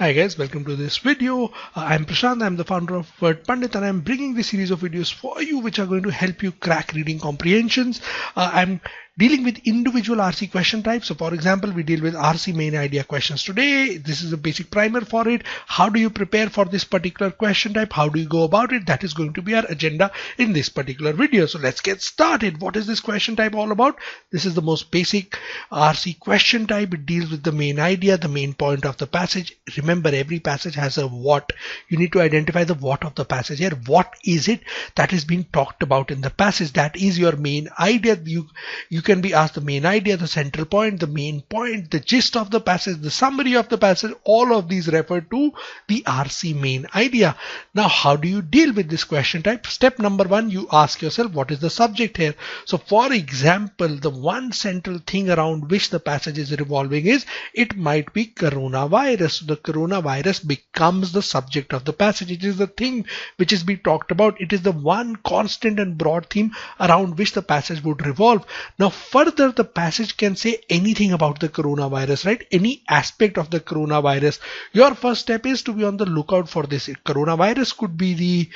Hi guys, welcome to this video. I'm Prashant, I'm the founder of Wordpandit, and I'm bringing this series of videos for you which are going to help you crack reading comprehensions. I'm dealing with individual RC question types. So for example, we deal with RC main idea questions today. This is a basic primer for it. How do you prepare for this particular question type? How do you go about it? That is going to be our agenda in this particular video. So let's get started. What is this question type all about? This is the most basic RC question type. It deals with the main idea, the main point of the passage. Remember, every passage has a what. You need to identify the what of the passage here. What is it that is being talked about in the passage? That is your main idea. You can be asked the main idea, the central point, the main point, the gist of the passage, the summary of the passage. All of these refer to the RC main idea. Now, how do you deal with this question type? Step number one, you ask yourself, what is the subject here? So for example, the one central thing around which the passage is revolving is, it might be coronavirus. The coronavirus becomes the subject of the passage. It is the thing which is being talked about. It is the one constant and broad theme around which the passage would revolve. Now further, the passage can say anything about the coronavirus, right? Any aspect of the coronavirus. Your first step is to be on the lookout for this. Coronavirus could be the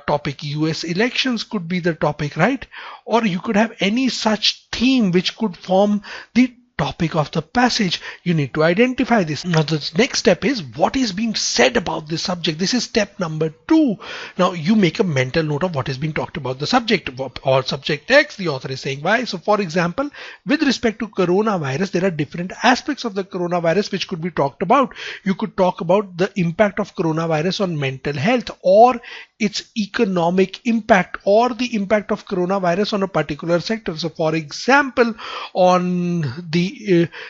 topic. US elections could be the topic, right? Or you could have any such theme which could form the topic of the passage. You need to identify this. Now the next step is, what is being said about the subject? This is step number two. Now you make a mental note of what is being talked about the subject or subject text. The author is saying why. So for example, with respect to coronavirus, there are different aspects of the coronavirus which could be talked about. You could talk about the impact of coronavirus on mental health, or its economic impact, or the impact of coronavirus on a particular sector. So for example, on the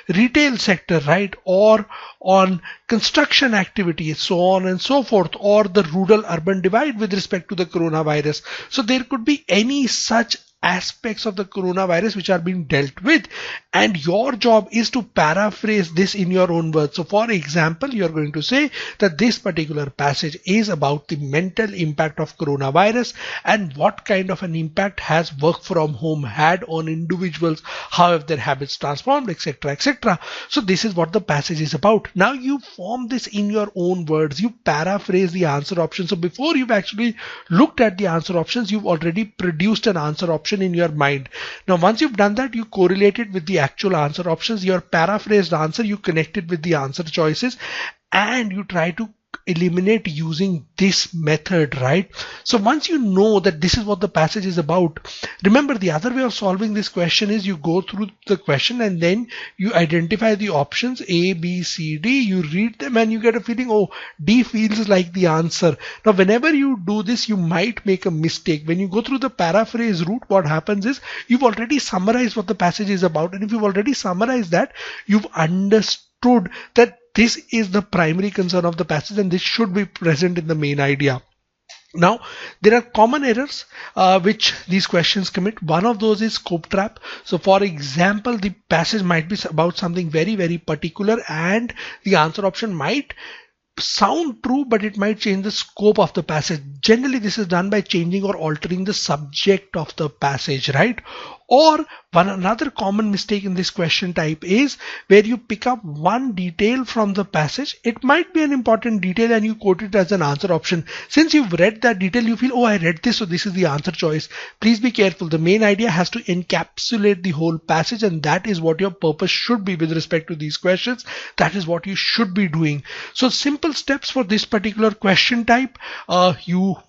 retail sector, right, or on construction activities, so on and so forth, or the rural urban divide with respect to the coronavirus. So there could be any such aspects of the coronavirus which are being dealt with, and your job is to paraphrase this in your own words. So for example, you're going to say that this particular passage is about the mental impact of coronavirus and what kind of an impact has work from home had on individuals, how have their habits transformed, etc., etc. So this is what the passage is about. Now you form this in your own words. You paraphrase the answer option. So before you've actually looked at the answer options, you've already produced an answer option in your mind. Now once you've done that, you correlate it with the actual answer options, your paraphrased answer, you connect it with the answer choices, and you try to eliminate using this method, right? So once you know that this is what the passage is about, remember the other way of solving this question is, you go through the question and then you identify the options A, B, C, D, you read them and you get a feeling, oh, D feels like the answer. Now whenever you do this, you might make a mistake. When you go through the paraphrase route, what happens is, you've already summarized what the passage is about, and if you've already summarized that, you've understood that this is the primary concern of the passage and this should be present in the main idea. Now, there are common errors which these questions commit. One of those is scope trap. So for example, the passage might be about something very, very particular, and the answer option might sound true, but it might change the scope of the passage. Generally, this is done by changing or altering the subject of the passage, right? Or another common mistake in this question type is where you pick up one detail from the passage. It might be an important detail and you quote it as an answer option. Since you've read that detail, you feel, oh, I read this, so this is the answer choice. Please be careful. The main idea has to encapsulate the whole passage, and that is what your purpose should be with respect to these questions. That is what you should be doing. So simple steps for this particular question type.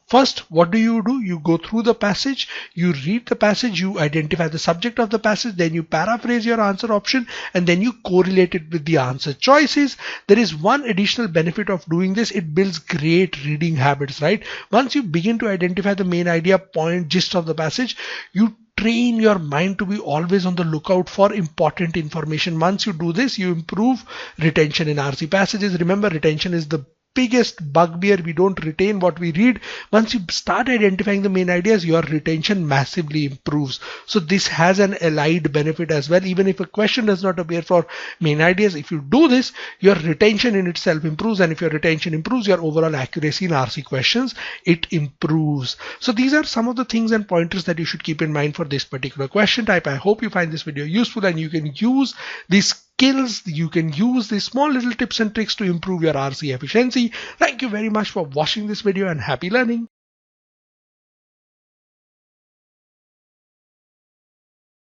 First, what do? You go through the passage, you read the passage, you identify the subject of the passage, then you paraphrase your answer option, and then you correlate it with the answer choices. There is one additional benefit of doing this. It builds great reading habits, right? Once you begin to identify the main idea, point, gist of the passage, you train your mind to be always on the lookout for important information. Once you do this, you improve retention in RC passages. Remember, retention is the biggest bugbear. We don't retain what we read. Once you start identifying the main ideas, your retention massively improves. So this has an allied benefit as well. Even if a question does not appear for main ideas, if you do this, your retention in itself improves, and if your retention improves, your overall accuracy in RC questions, it improves. So these are some of the things and pointers that you should keep in mind for this particular question type. I hope you find this video useful and you can use these skills. You can use these small little tips and tricks to improve your RC efficiency. Thank you very much for watching this video and happy learning.